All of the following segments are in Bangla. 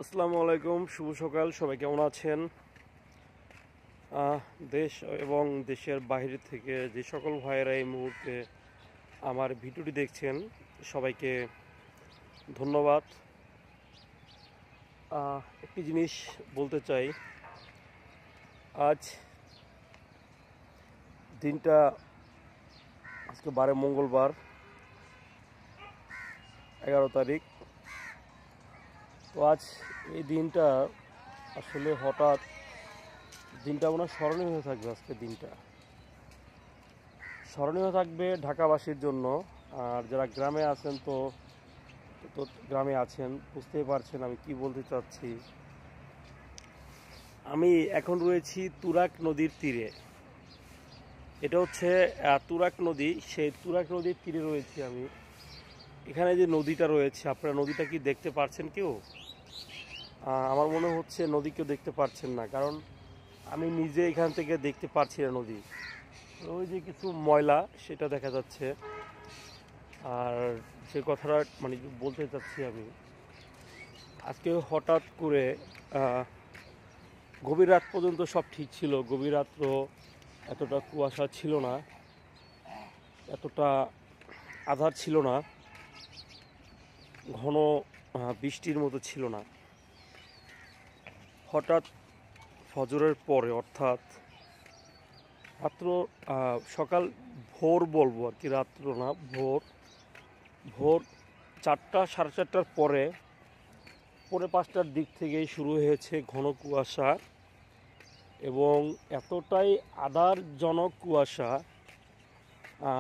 আসসালামু আলাইকুম, শুভ সকাল। সবাই কেমন আছেন? দেশ এবং দেশের বাইরে থেকে যে সকল ভাইয়েরা এই মুহূর্তে আমার ভিডিওটি দেখছেন, সবাইকে ধন্যবাদ। একটি জিনিস বলতে চাই, আজ দিনটা আজকে মঙ্গলবার 11 তারিখ। তো আজ এই দিনটা আসলে হঠাৎ দিনটা মনে হয় স্মরণীয় হয়ে থাকবে। আজকের দিনটা স্মরণীয় থাকবে ঢাকাবাসীর জন্য। আর যারা গ্রামে আছেন তো তো গ্রামে আছেন, বুঝতেই পারছেন আমি কি বলতে চাচ্ছি। আমি এখন রয়েছি তুরাগ নদীর তীরে। এটা হচ্ছে তুরাগ নদী। সেই তুরাগ নদীর তীরে রয়েছি আমি। এখানে যে নদীটা রয়েছে, আপনারা নদীটা কি দেখতে পারছেন কেউ? আমার মনে হচ্ছে নদী কেউ দেখতে পারছেন না, কারণ আমি নিজে এখান থেকে দেখতে পারছি না নদী। ওই যে কিছু ময়লা সেটা দেখা যাচ্ছে। আর যে কথাটা বলতে চাচ্ছি আমি, আজকে হঠাৎ করে গভীর রাত পর্যন্ত সব ঠিক ছিল। গভীর রাত্র এতটা কুয়াশা ছিল না, এতটা আঁধার ছিল না, ঘন বৃষ্টির মতো ছিল না। হঠাৎ ফজরের পরে, অর্থাৎ রাত্র সকাল ভোর বলবো আর কি, রাত্র না, ভোর 4টা সাড়ে 4টার পরে, পৌনে 5টার দিক থেকেই শুরু হয়েছে ঘন কুয়াশা। এবং এতটাই আঁধারজনক কুয়াশা,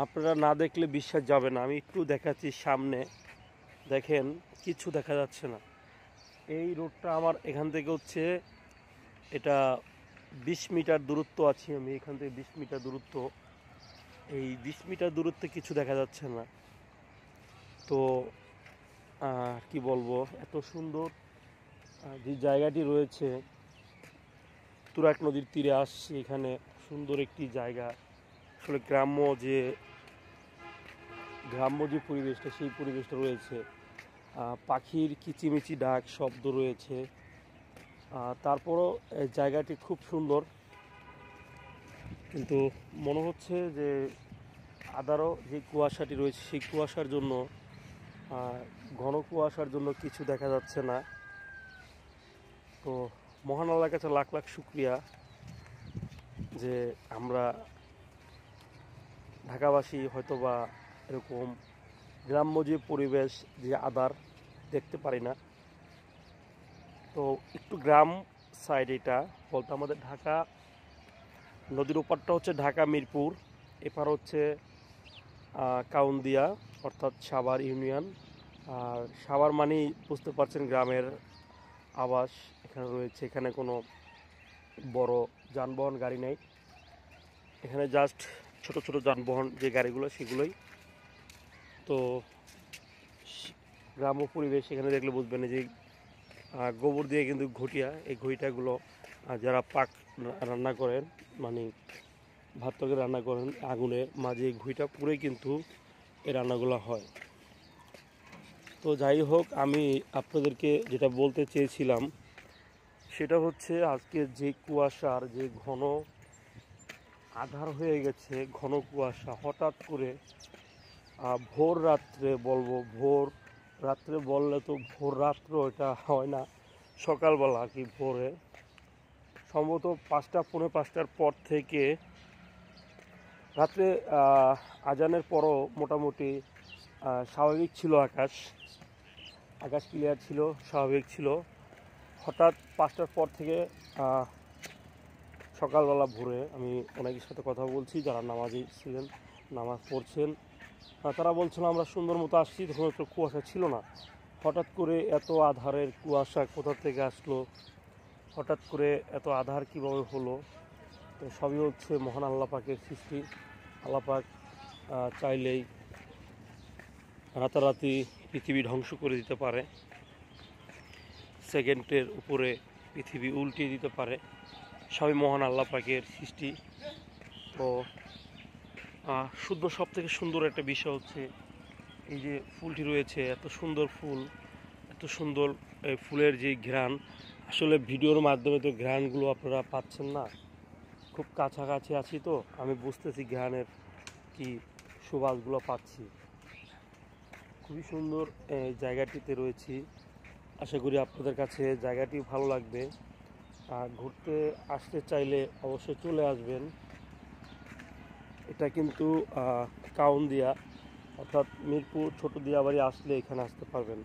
আপনারা না দেখলে বিশ্বাস যাবে না। আমি একটু দেখাচ্ছি, সামনে দেখেন কিছু দেখা যাচ্ছে না। এই রোডটা আমার এখান থেকে হচ্ছে, এটা 20 মিটার দূরত্ব আছি আমি এখান থেকে। 20 মিটার দূরত্ব, এই 20 মিটার দূরত্বে কিছু দেখা যাচ্ছে না। তো কি বলবো, এত সুন্দর যে জায়গাটি রয়েছে, তুরাগ নদীর তীরে আসছি। এখানে সুন্দর একটি জায়গা। আসলে গ্রাম্য যে পরিবেশটা, সেই পরিবেশটা রয়েছে। পাখির কিচিমিচি ডাক শব্দ রয়েছে। তারপরও জায়গাটি খুব সুন্দর, কিন্তু মনে হচ্ছে যে আদারও যে কুয়াশাটি রয়েছে, সেই কুয়াশার জন্য, ঘন কুয়াশার জন্য কিছু দেখা যাচ্ছে না। তো মহান আল্লাহর কাছে লাখ লাখ শুকরিয়া যে আমরা ঢাকাবাসী হয়তোবা এরকম গ্রাম্য যে পরিবেশ, যে আদার দেখতে পারি না। তো একটু গ্রাম সাইড, এটা বলতে আমাদের ঢাকা নদীর ওপারটা হচ্ছে ঢাকা মিরপুর, এপার হচ্ছে কাউন্দিয়া, অর্থাৎ সাভার ইউনিয়ন। আর সাভার মানেই বুঝতে পারছেন গ্রামের আবাস এখানে রয়েছে। এখানে কোনো বড় যানবাহন গাড়ি নেই, এখানে জাস্ট ছোট ছোট যানবাহন যে গাড়িগুলো, সেগুলোই। তো গ্রাম্য পরিবেশ এখানে দেখলে বুঝবেন যে গোবর দিয়ে কিন্তু ঘটিয়া, এই ঘটিটাগুলো যারা পাক রান্না করেন, ভাত তরকারি রান্না করেন আগুনের মাঝে, এই ঘুইটা পুরোই কিন্তু এই রান্নাগুলো হয়। তো যাই হোক, আমি আপনাদেরকে যেটা বলতে চেয়েছিলাম সেটা হচ্ছে, আজকে যে কুয়াশার যে ঘন আঁধার হয়ে গেছে, ঘন কুয়াশা হঠাৎ করে ভোর রাত্রে বলবো, ভোর রাত্রে বললে তো ভোর রাত্র এটা হয় না, সকালবেলা আর কি, ভোরে সম্ভবত 5টা পৌনে 5টার পর থেকে, রাত্রে আজানের পরও মোটামুটি স্বাভাবিক ছিল। আকাশ ক্লিয়ার ছিল, স্বাভাবিক ছিল। হঠাৎ 5টার পর থেকে সকালবেলা ভোরে আমি অনেকের সাথে কথা বলছি যারা নামাজি ছিলেন, নামাজ পড়ছেন, তারা বলছিল আমরা সুন্দর মতো আসছি, তখন একটু কুয়াশা ছিল না। হঠাৎ করে এত আধারের কুয়াশা কোথা থেকে আসলো, হঠাৎ করে এত আধার কীভাবে হলো? তো সবই হচ্ছে মহান আল্লাহ পাকের সৃষ্টি। আল্লাহ পাক চাইলেই রাতারাতি পৃথিবী ধ্বংস করে দিতে পারে, সেকেন্ডের উপরে পৃথিবী উল্টিয়ে দিতে পারে। সবই মহান আল্লাহ পাকের সৃষ্টি। তো সব থেকে সুন্দর একটা বিষয় হচ্ছে এই যে ফুলটি রয়েছে, এত সুন্দর ফুল, এত সুন্দর এই ফুলের যে ঘ্রাণ, আসলে ভিডিওর মাধ্যমে তো ঘ্রাণগুলো আপনারা পাচ্ছেন না, খুব কাছাকাছি আছি তো আমি বুঝতেছি ঘ্রাণের কি সুবাসগুলো পাচ্ছি। খুবই সুন্দর এই জায়গাটিতে রয়েছি, আশা করি আপনাদের কাছে জায়গাটি ভালো লাগবে। আর ঘুরতে আসতে চাইলে অবশ্যই চলে আসবেন। এটা কিন্তু কাউন্দিয়া, অর্থাৎ মিরপুর ছোট দিয়াবাড়ি আসলে এখানে আসতে পারবেন।